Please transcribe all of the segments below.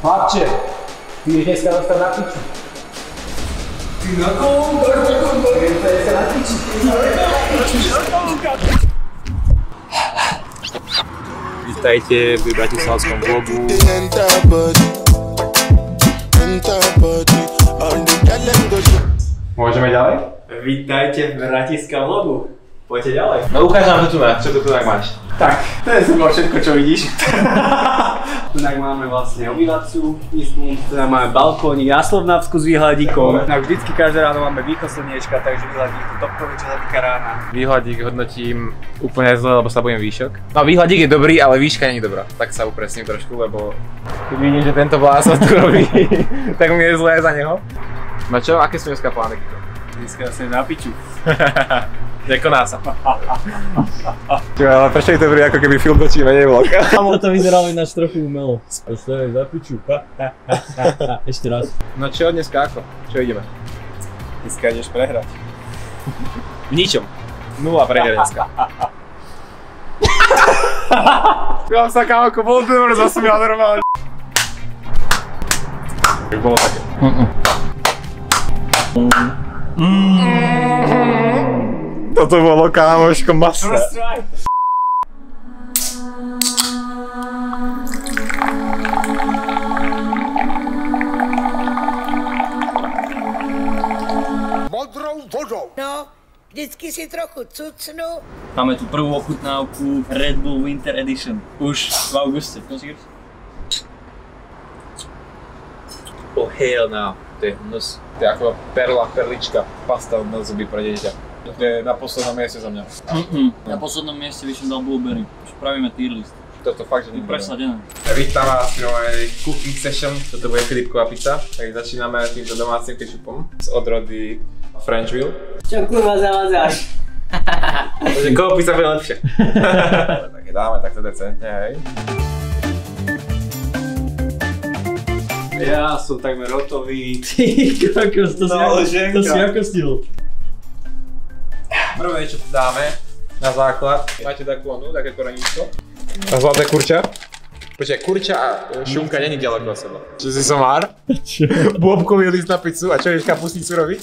Chlapče, ty ideš dneska dostať na piču. Ty na kolónka, to je sa na piču. Vítajte v bratislavskom vlogu. Môžeme ďalej? Vítajte v bratislavskom vlogu. Poďte ďalej. No ukáž nám to tu na, čo to tu tak máš. Tak, to je zhruba všetko, čo vidíš. Tunak máme vlastne obývaciu izbu, teda máme balkónik, Jaslovnavsku s výhľadíkom. Tak vždycky každé ráno máme východ slniečka, takže výhľadík je topkový, čo sa týka rána. Výhľadík hodnotím úplne zle, lebo sa bojím výšok. No výhľadík je dobrý, ale výška nie je dobrá. Tak sa upresním trošku, lebo keď vidím, že tento blázon tu robí, tak mi je zlé za neho. No čo, aké sú dneska plány? Dneska sa na piču. Nekoná sa. Ale prečo je to dobrý, ako keby film točíme, nie vlog? Kámo, to vyzeralo ináč trochu umelo. Ešte za piču. Ešte raz. No čo dneska ako? Čo ideme? Dneska ideš prehrať. V ničom. 0 prehre dneska. Ja sa kámo, ako bol dobre zasmial normálne. Tak bolo také. Toto bolo kámoško masné. Modrou vodou. No, vždycky si trochu cucnu. Máme tu prvú ochutnávku Red Bull Winter Edition. Už v auguste. Oh hell no. To je hnus. To je ako perlička, pasta na zuby pre dieťa. To je na poslednom mieste za mňa. Na poslednom mieste by som dal blueberry. Už pravíme tier list. Toto fakt, že nie je. Presadené. Vítam vás pri mojej cooking session. Toto bude Filipková pizza. Tak začíname týmto domácim kečupom z odrody Frenchville. Čo kurva zavádzaš? Takže koho pizza bude lepšie? Tak je dáme takto decentne, hej. Ja som takmer hotový. Ty kokos, to si ako stihol. Prvé, čo dáme na základ, máte takú onu, také koreníčko. A zlaté kurča. Počkaj, kurča a šunka není ďaleko od seba. Čo si somár? Čo? Bôbkový list na pizzu a čo ideš kapustnicu robiť?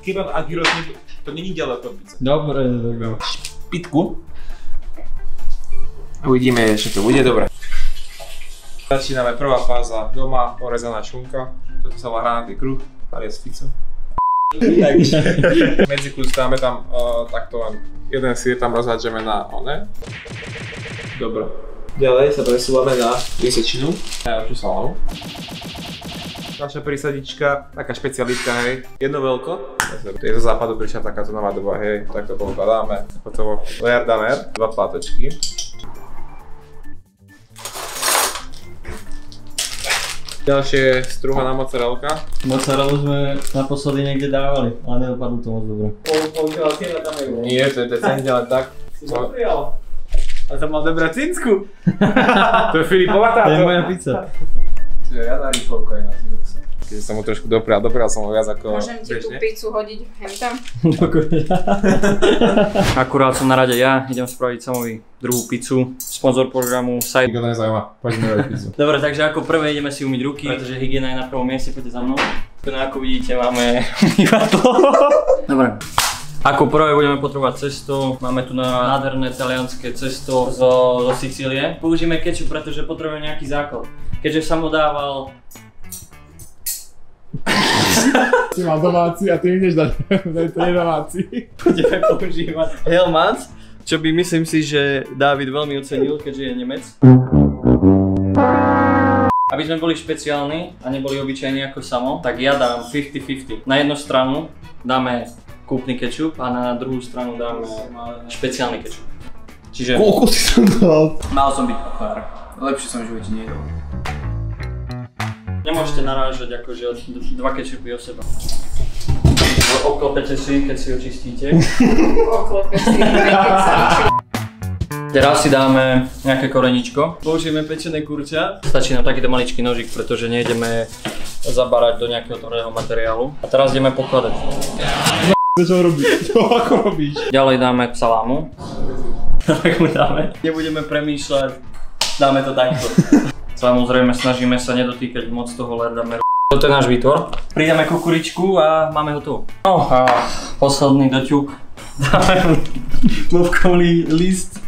Kebab a gyros, to není ďaleko od pizzy. Dobre. Pitku. Uvidíme, čo to bude, dobre. Začíname prvá fáza, doma porezaná šunka. Toto sa volá hranatý kruh, tady je s pizzou. Medzi kus dáme tam takto len jeden sír tam rozhádžeme na one. Dobre. Ďalej sa presúvame na liesečinu. Najlepšiu salámu. Naša prísadička, taká špecialitka, hej. Jedno veľko. To je zo západu prišla takáto nová doba, hej. Tak to pokladáme. Hotovo. Layer daner, 2 plátočky. Ďalšie je strúhaná mozzarellka. Mozzarellu sme naposledy niekde dávali, ale nedopadlo to moc dobre. Nie, to je decentne len tak. Si doprial. A to mal dobrá cinsku. To je Filipova táto. To je moja pizza. Čiže ja na rýchlovku aj na Filixa. Keď som mu trošku doprial som ho viac ako Môžem ti tú pizzu hodiť hentam? Akurát som na rade ja, idem spraviť samovi druhú pizzu. Sponzor programu Side. Nikto to nezaujíma, poďme robiť pizzu. Dobre, takže ako prvé ideme si umyť ruky, pretože hygiena je na prvom mieste, poďte za mnou. Tu ako vidíte máme umývadlo. Dobre. Ako prvé budeme potrebovať cesto, máme tu na nádherné talianské cesto zo Sicílie. Použijeme kečup, pretože potrebujeme nejaký základ. Keďže som ho dával... Si mal domáci a ty ideš dať, to je domáci. Budeme používať Hellmann's, čo by myslím si, že Dávid veľmi ocenil, keďže je Nemec. Aby sme boli špeciálni a neboli obyčajní ako samo, tak ja dám 50-50. Na jednu stranu dáme kúpny kečup a na druhú stranu dáme špeciálny kečup. Čiže... Koľko si som dal? Mal som byť kuchár. Lepšie som v živote nejedol. Nemôžete narážať akože dva kečupy o seba. Oklopete si, keď si ho čistíte. Oklopete si, keď sa Teraz si dáme nejaké koreníčko. Použijeme pečené kurča. Stačí nám takýto maličký nožík, pretože nejdeme zabarať do nejakého tvrdého materiálu. A teraz ideme pokladať. Čo robíš? Ako robíš? Ďalej dáme salámu. Tak mu dáme. Nebudeme premýšľať. Dáme to takto. Samozrejme snažíme sa nedotýkať moc toho lerdameru. Toto je náš výtvor. Pridáme kukuričku a máme hotovo. No a posledný doťuk. Dáme klopkový list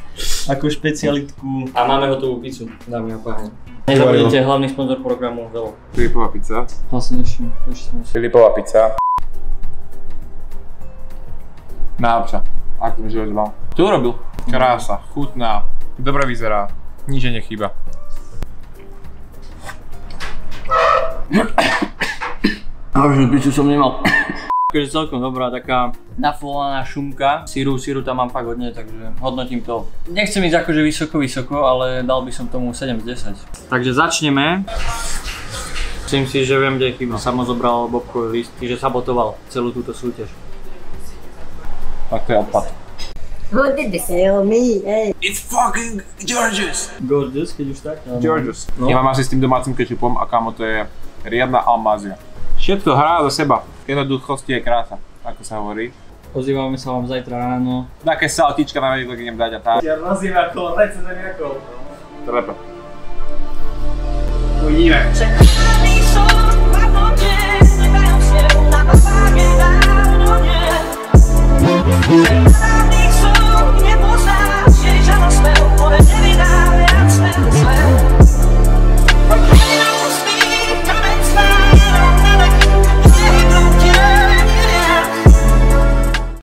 ako špecialitku. A máme hotovú pizzu, dámy a páni. Nezabudnite, hlavný sponzor programu Velo. Filipová pizza. Hlasnejšie. Filipová pizza. Najlepšia. Ako mi život mal. Kto urobil? Krása, chutná, dobre vyzerá, nič nechýba. Vážnu pizzu som nemal. Takže celkom dobrá, taká nafolaná šunka. Syru tam mám fakt hodne, takže hodnotím to. Nechcem ísť akože vysoko, ale dal by som tomu 7 z 10. Takže začneme. Myslím si, že viem, kde je chyba. Samo zobral bobkový list, že sabotoval celú túto súťaž. Tak to je odpad. Who did this? Me, hey. It's fucking Georges! Gorgeous, keď už tak? Georges. No. Ja mám asi s tým domácim kečupom a kámo to je riadna almázia. Všetko hrá do seba. Jednoduchosti je krása, ako sa hovorí. Ozývame sa vám zajtra ráno. Také saltička na vedieť, idem dať a tá. Ja nazývam ako lece zemiakov. Trepe. Uvidíme. So